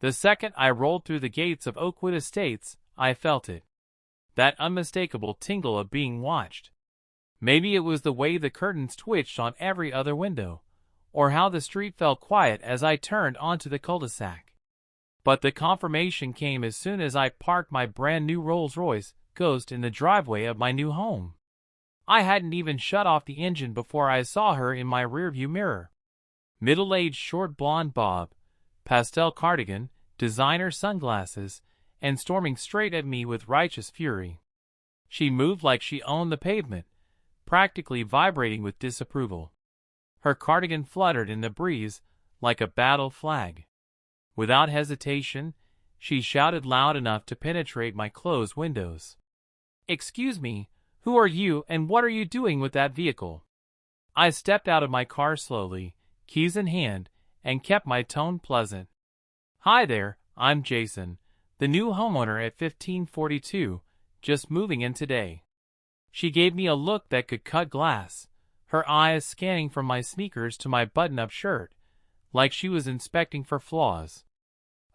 The second I rolled through the gates of Oakwood Estates, I felt it. That unmistakable tingle of being watched. Maybe it was the way the curtains twitched on every other window, or how the street fell quiet as I turned onto the cul-de-sac. But the confirmation came as soon as I parked my brand new Rolls-Royce Ghost in the driveway of my new home. I hadn't even shut off the engine before I saw her in my rearview mirror. Middle-aged short blonde bob, pastel cardigan, designer sunglasses, and storming straight at me with righteous fury. She moved like she owned the pavement, practically vibrating with disapproval. Her cardigan fluttered in the breeze like a battle flag. Without hesitation, she shouted loud enough to penetrate my closed windows. "Excuse me, who are you and what are you doing with that vehicle?" I stepped out of my car slowly, keys in hand, and kept my tone pleasant. "Hi there, I'm Jason, the new homeowner at 1542, just moving in today." She gave me a look that could cut glass, her eyes scanning from my sneakers to my button-up shirt, like she was inspecting for flaws.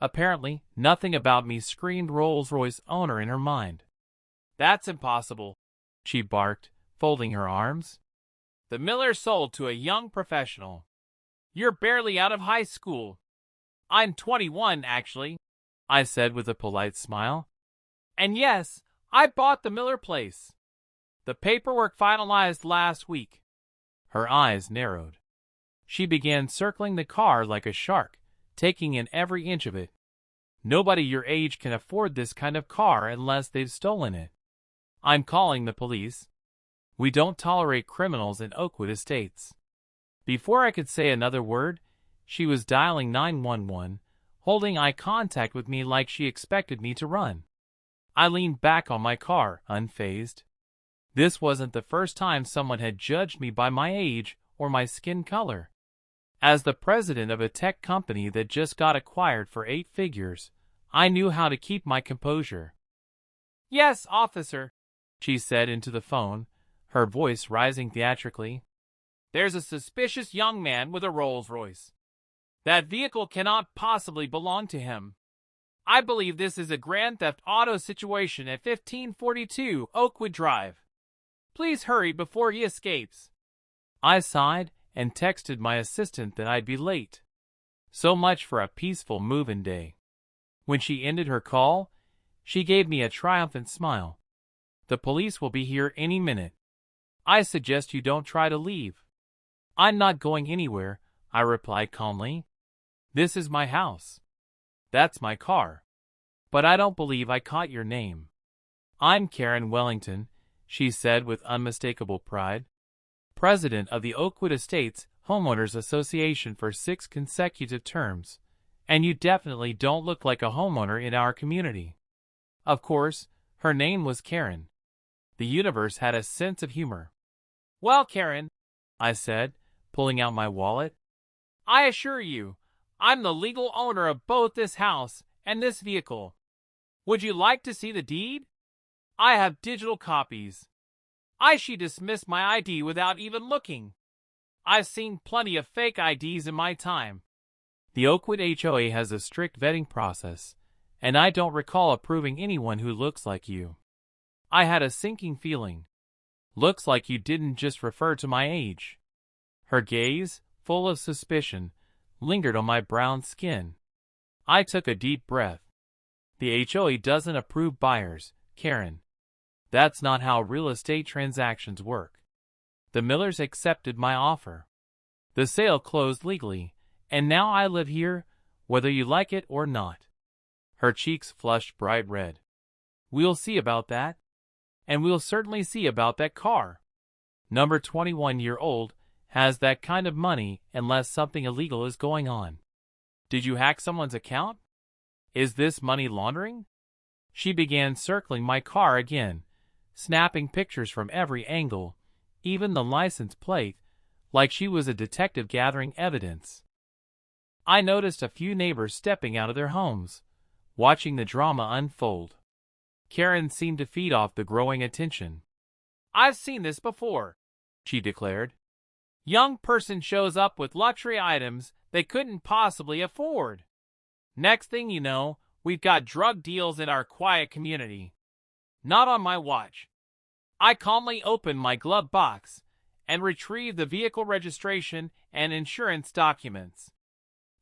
Apparently, nothing about me screamed Rolls-Royce owner in her mind. "That's impossible," she barked, folding her arms. "The Miller sold to a young professional. You're barely out of high school." "I'm 21, actually," I said with a polite smile. "And yes, I bought the Miller place. The paperwork finalized last week." Her eyes narrowed. She began circling the car like a shark, taking in every inch of it. "Nobody your age can afford this kind of car unless they've stolen it. I'm calling the police. We don't tolerate criminals in Oakwood Estates." Before I could say another word, she was dialing 911, holding eye contact with me like she expected me to run. I leaned back on my car, unfazed. This wasn't the first time someone had judged me by my age or my skin color. As the president of a tech company that just got acquired for 8 figures, I knew how to keep my composure. "Yes, officer," she said into the phone, her voice rising theatrically. "There's a suspicious young man with a Rolls-Royce. That vehicle cannot possibly belong to him. I believe this is a grand theft auto situation at 1542 Oakwood Drive. Please hurry before he escapes." I sighed and texted my assistant that I'd be late. So much for a peaceful move-in day. When she ended her call, she gave me a triumphant smile. "The police will be here any minute. I suggest you don't try to leave." "I'm not going anywhere," I replied calmly. "This is my house. That's my car. But I don't believe I caught your name." "I'm Karen Wellington," she said with unmistakable pride. "President of the Oakwood Estates Homeowners Association for 6 consecutive terms, and you definitely don't look like a homeowner in our community." Of course, her name was Karen. The universe had a sense of humor. "Well, Karen," I said, pulling out my wallet, "I assure you, I'm the legal owner of both this house and this vehicle. Would you like to see the deed? I have digital copies." She dismissed my ID without even looking. I've seen plenty of fake IDs in my time. The Oakwood HOA has a strict vetting process, and I don't recall approving anyone who looks like you. I had a sinking feeling. "Looks like you didn't just refer to my age." Her gaze, full of suspicion, lingered on my brown skin. I took a deep breath. "The HOA doesn't approve buyers, Karen. That's not how real estate transactions work. The Millers accepted my offer. The sale closed legally, and now I live here, whether you like it or not." Her cheeks flushed bright red. "We'll see about that. And we'll certainly see about that car. Number 21-year-old has that kind of money unless something illegal is going on. Did you hack someone's account? Is this money laundering?" She began circling my car again, snapping pictures from every angle, even the license plate, like she was a detective gathering evidence. I noticed a few neighbors stepping out of their homes, watching the drama unfold. Karen seemed to feed off the growing attention. "I've seen this before," she declared. "Young person shows up with luxury items they couldn't possibly afford. Next thing you know, we've got drug deals in our quiet community. Not on my watch. I calmly opened my glove box and retrieved the vehicle registration and insurance documents.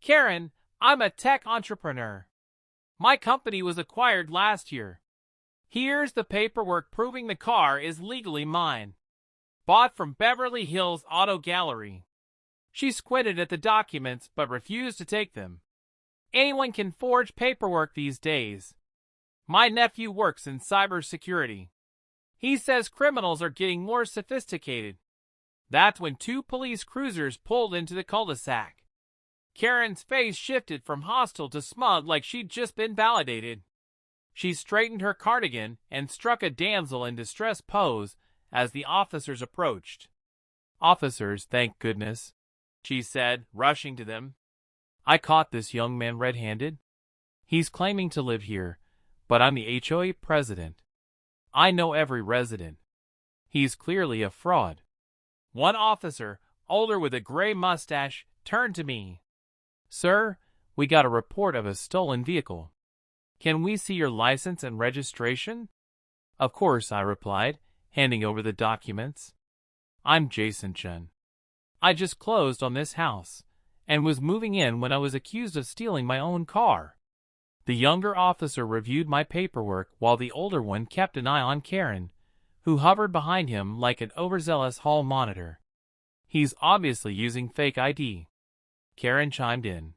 Karen, I'm a tech entrepreneur. My company was acquired last year. Here's the paperwork proving the car is legally mine. Bought from Beverly Hills Auto Gallery. She squinted at the documents but refused to take them. Anyone can forge paperwork these days. My nephew works in cybersecurity. He says criminals are getting more sophisticated. That's when two police cruisers pulled into the cul-de-sac. Karen's face shifted from hostile to smug like she'd just been validated. She straightened her cardigan and struck a damsel in distress pose as the officers approached. "Officers, thank goodness," she said, rushing to them. "I caught this young man red-handed. He's claiming to live here, but I'm the HOA president. I know every resident. He's clearly a fraud." One officer, older with a gray mustache, turned to me. "Sir, we got a report of a stolen vehicle. Can we see your license and registration?" "Of course," I replied, handing over the documents. "I'm Jason Chen. I just closed on this house and was moving in when I was accused of stealing my own car." The younger officer reviewed my paperwork while the older one kept an eye on Karen, who hovered behind him like an overzealous hall monitor. "He's obviously using fake ID." Karen chimed in.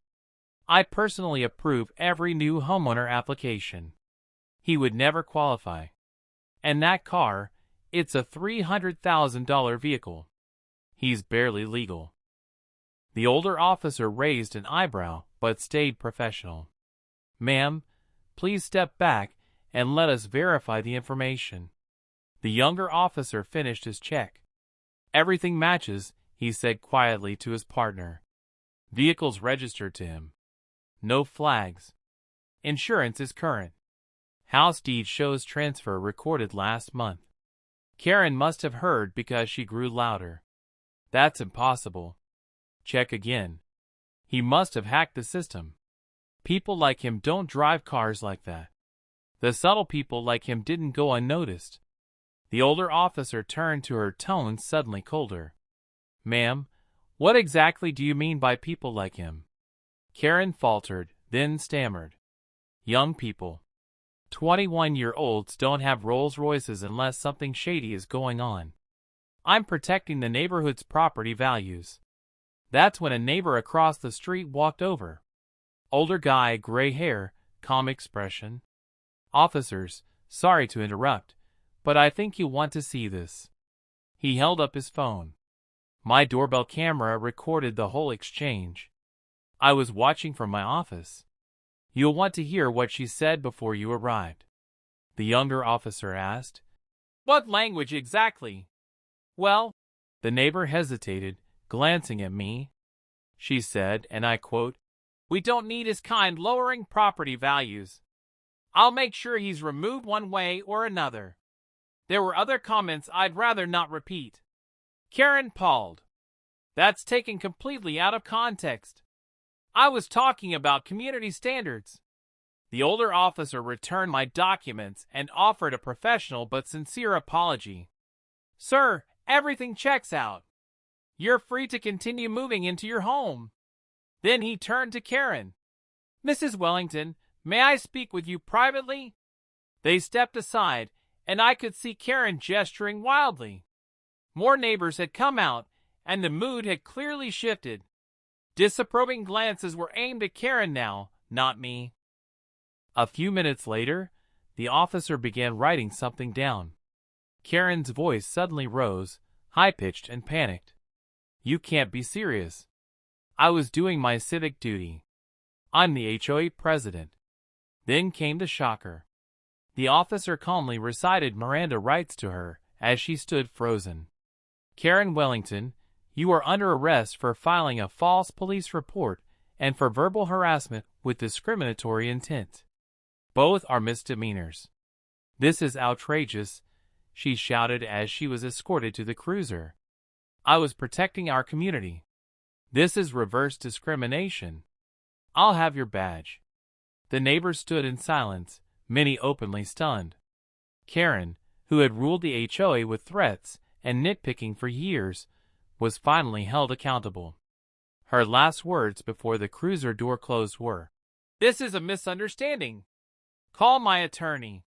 "I personally approve every new homeowner application. He would never qualify. And that car, it's a $300,000 vehicle. He's barely legal." The older officer raised an eyebrow but stayed professional. "Ma'am, please step back and let us verify the information." The younger officer finished his check. "Everything matches," he said quietly to his partner. "Vehicle's registered to him. No flags. Insurance is current. House deed shows transfer recorded last month." Karen must have heard because she grew louder. "That's impossible. Check again. He must have hacked the system. People like him don't drive cars like that. The subtle people like him didn't go unnoticed." The older officer turned to her, tone suddenly colder. "Ma'am, what exactly do you mean by people like him?" Karen faltered, then stammered. "Young people. 21-year-olds don't have Rolls-Royces unless something shady is going on. I'm protecting the neighborhood's property values." That's when a neighbor across the street walked over. Older guy, gray hair, calm expression. "Officers, sorry to interrupt, but I think you'll want to see this." He held up his phone. My doorbell camera recorded the whole exchange. I was watching from my office. "You'll want to hear what she said before you arrived," the younger officer asked. "What language exactly?" "Well," the neighbor hesitated, glancing at me. "She said, and I quote, 'We don't need his kind lowering property values. I'll make sure he's removed one way or another.' There were other comments I'd rather not repeat." Karen paused. "That's taken completely out of context. I was talking about community standards." The older officer returned my documents and offered a professional but sincere apology. "Sir, everything checks out. You're free to continue moving into your home." Then he turned to Karen. "Mrs. Wellington, may I speak with you privately?" They stepped aside, and I could see Karen gesturing wildly. More neighbors had come out, and the mood had clearly shifted. Disapproving glances were aimed at Karen now, not me. A few minutes later, the officer began writing something down. Karen's voice suddenly rose, high-pitched and panicked. "You can't be serious." I was doing my civic duty. I'm the HOA president. Then came the shocker. The officer calmly recited Miranda rights to her as she stood frozen. "Karen Wellington, you are under arrest for filing a false police report and for verbal harassment with discriminatory intent. Both are misdemeanors." "This is outrageous," she shouted as she was escorted to the cruiser. "I was protecting our community. This is reverse discrimination. I'll have your badge." The neighbors stood in silence, many openly stunned. Karen, who had ruled the HOA with threats and nitpicking for years, was finally held accountable. Her last words before the cruiser door closed were, "This is a misunderstanding. Call my attorney."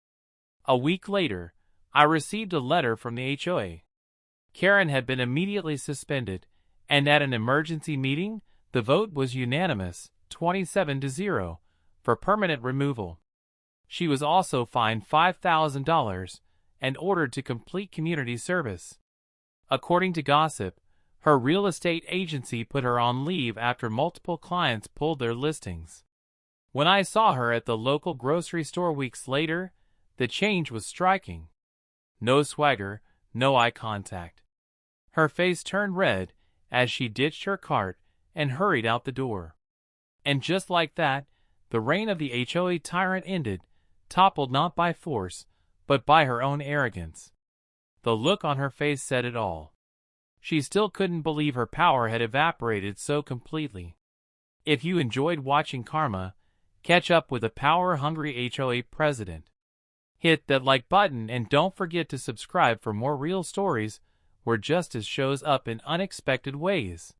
A week later, I received a letter from the HOA. Karen had been immediately suspended, and at an emergency meeting, the vote was unanimous, 27-0, for permanent removal. She was also fined $5,000 and ordered to complete community service. According to gossip, her real estate agency put her on leave after multiple clients pulled their listings. When I saw her at the local grocery store weeks later, the change was striking. No swagger, no eye contact. Her face turned red as she ditched her cart and hurried out the door. And just like that, the reign of the HOA tyrant ended, toppled not by force, but by her own arrogance. The look on her face said it all. She still couldn't believe her power had evaporated so completely. If you enjoyed watching Karma, catch up with a power-hungry HOA president. Hit that like button and don't forget to subscribe for more real stories where justice shows up in unexpected ways.